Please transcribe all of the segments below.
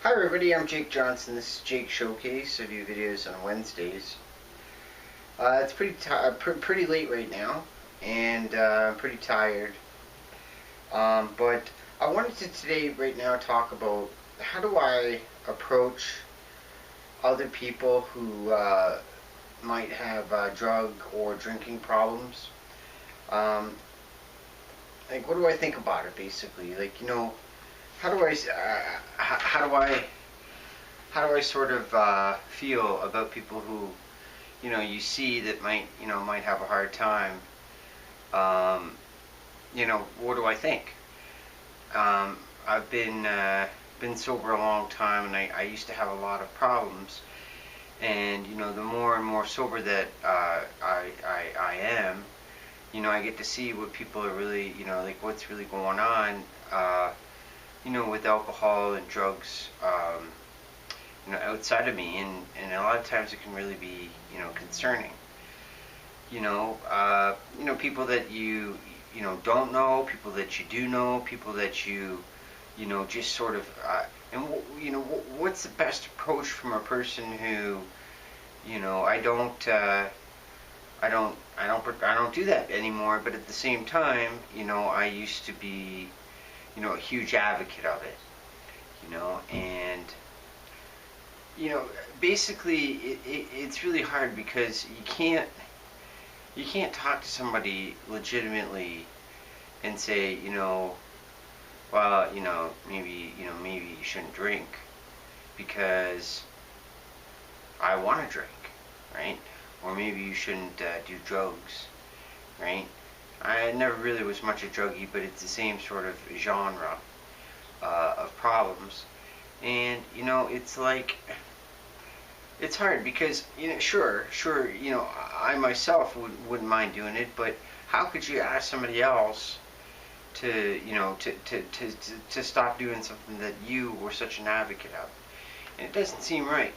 Hi everybody, I'm Jake Johnston. This is Jake Showcase. I do videos on Wednesdays. It's pretty late right now, and I'm pretty tired. But I wanted to today, right now, talk about how do I approach other people who might have drug or drinking problems. Um, like, what do I think about it, basically? Like, how do I, how do I sort of feel about people who, you see that might have a hard time? What do I think? I've been sober a long time, and I used to have a lot of problems. And the more and more sober that I am, I get to see what people are really, like what's really going on, with alcohol and drugs, outside of me, and a lot of times it can really be, concerning. People that you don't know, people that you do know, people that just sort of, and what's the best approach from a person who, I don't do that anymore, but at the same time, I used to be, a huge advocate of it, and basically it's really hard because you can't talk to somebody legitimately and say, well, maybe you shouldn't drink because I want to drink, right? Or maybe you shouldn't do drugs, right? I never really was much a druggie, but it's the same sort of genre of problems. And, it's like, it's hard because, sure, I myself wouldn't mind doing it, but how could you ask somebody else to, to stop doing something that you were such an advocate of? And it doesn't seem right.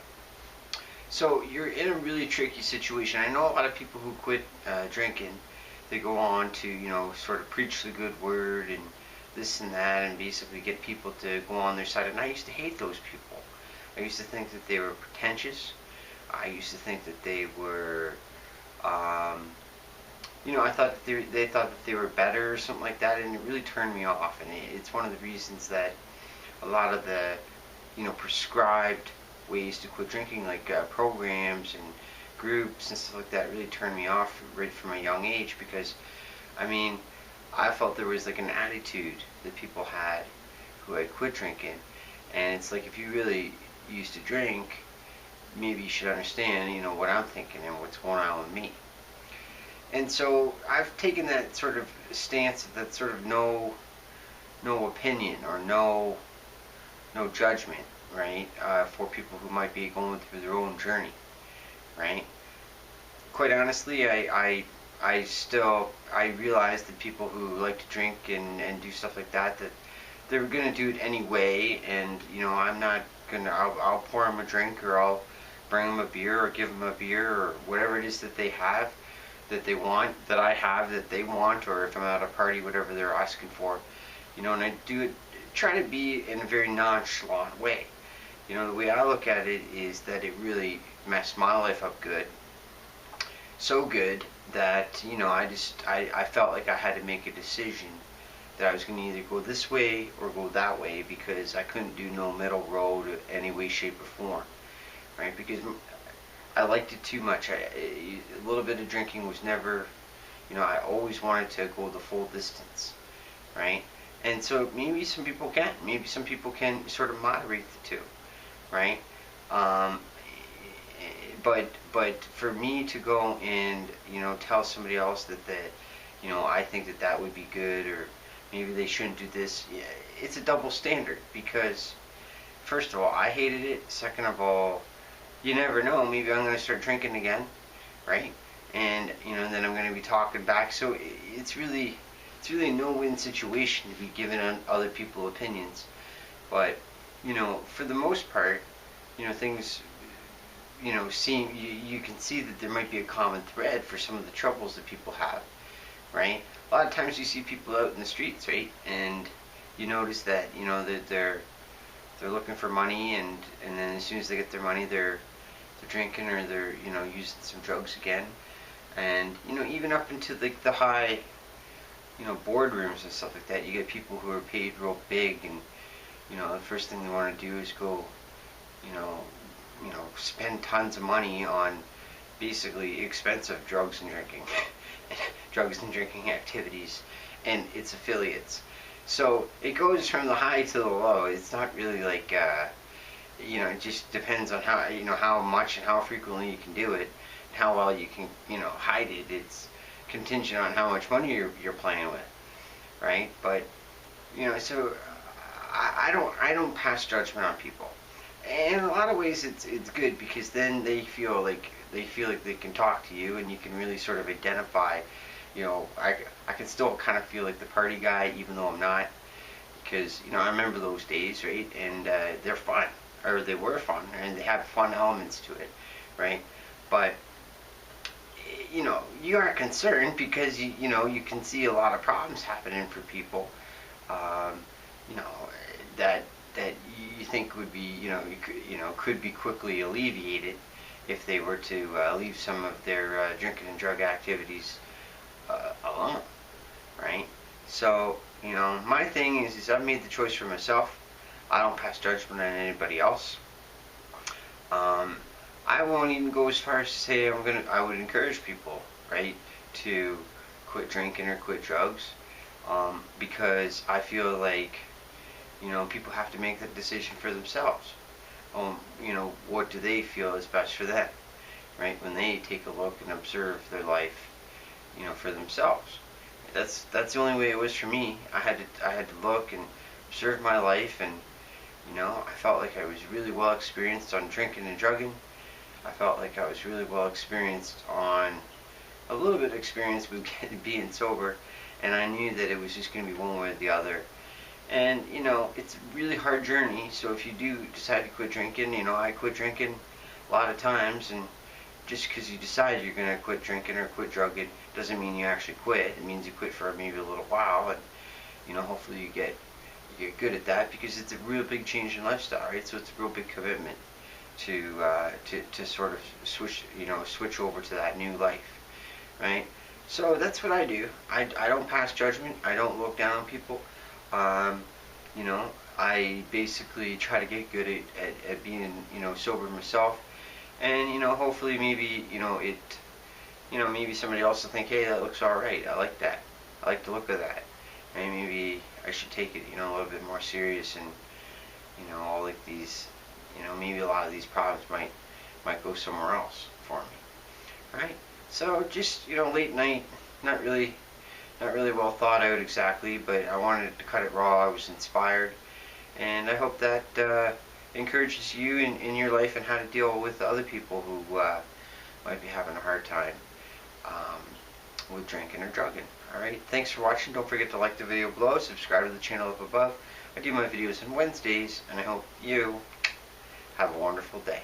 So you're in a really tricky situation. I know a lot of people who quit drinking, they go on to, sort of preach the good word and this and that, and basically get people to go on their side. And I used to hate those people. I used to think that they were pretentious. I used to think that they were, I thought that they thought that they were better or something like that, and it really turned me off. And it's one of the reasons that a lot of the, prescribed ways to quit drinking, like programs and groups and stuff like that, really turned me off right from a young age, because, I felt there was like an attitude that people had who had quit drinking, and it's like, if you really used to drink, maybe you should understand, what I'm thinking and what's going on with me. And so I've taken that sort of stance, that sort of no opinion or no judgment, right, for people who might be going through their own journey, right? Quite honestly, I realize that people who like to drink and do stuff like that they're going to do it anyway, and I'm not going to, I'll pour them a drink, or I'll bring them a beer, or give them a beer, or whatever it is that they have, that they want, that I have, that they want, or if I'm at a party, whatever they're asking for, and I do it, try to be in a very nonchalant way. The way I look at it is that it really messed my life up good. So good that, I felt like I had to make a decision that I was going to either go this way or go that way, because I couldn't do no middle road in any way, shape, or form, right? Because I liked it too much. A little bit of drinking was never, I always wanted to go the full distance, right? And so maybe some people can sort of moderate the two, right? But for me to go and tell somebody else that I think that would be good, or maybe they shouldn't do this, it's a double standard, because first of all, I hated it. Second of all, you never know, maybe I'm going to start drinking again, right? And then I'm going to be talking back. So it's really a no-win situation to be giving other people opinions. But for the most part, things, you can see that there might be a common thread for some of the troubles that people have, right? A lot of times you see people out in the streets, right, and you notice that that they're looking for money, and then as soon as they get their money, they're drinking, or they're, you know, using some drugs again. And, you know, even up into the high, you know, boardrooms and stuff like that, you get people who are paid real big, and, you know, the first thing they want to do is go, you know, spend tons of money on basically expensive drugs and drinking, drugs and drinking activities, and its affiliates. So it goes from the high to the low. It's not really like, you know, it just depends on how, you know, how much and how frequently you can do it, and how well you can, you know, hide it. It's contingent on how much money you're playing with, right? But, you know, so I don't pass judgment on people. And in a lot of ways it's good, because then they feel like they can talk to you, and you can really sort of identify, you know, I can still kind of feel like the party guy, even though I'm not, because, you know, I remember those days, right? And they're fun, or they were fun, and they have fun elements to it, right? But, you know, you are concerned because you know, you can see a lot of problems happening for people, you know, that you think would be, you know, could be quickly alleviated if they were to leave some of their drinking and drug activities alone, right? So, you know, my thing is I've made the choice for myself. I don't pass judgment on anybody else. I won't even go as far as to say I would encourage people, right, to quit drinking or quit drugs, because I feel like, you know, people have to make that decision for themselves. You know, what do they feel is best for them, right? When they take a look and observe their life, you know, for themselves. That's the only way it was for me. I had to look and observe my life, and, you know, I felt like I was really well experienced on drinking and drugging. I felt like I was really well experienced on a little bit of experience with being sober, and I knew that it was just going to be one way or the other. And, you know, it's a really hard journey, so if you do decide to quit drinking, you know, I quit drinking a lot of times, and just because you decide you're going to quit drinking or quit drugging doesn't mean you actually quit. It means you quit for maybe a little while, and, you know, hopefully you get good at that, because it's a real big change in lifestyle, right? So it's a real big commitment to sort of switch over to that new life, right? So that's what I do. I don't pass judgment. I don't look down on people. You know, I basically try to get good at being, you know, sober myself, and, you know, hopefully maybe, you know, maybe somebody else will think, hey, that looks all right. I like that. I like the look of that. And maybe I should take it, you know, a little bit more serious, and, you know, all like these, you know, maybe a lot of these problems might go somewhere else for me, right? So just, you know, late night, not really well thought out exactly, but I wanted to cut it raw. I was inspired, and I hope that encourages you in your life and how to deal with other people who might be having a hard time with drinking or drugging. Alright, thanks for watching. Don't forget to like the video below, subscribe to the channel up above. I do my videos on Wednesdays, and I hope you have a wonderful day.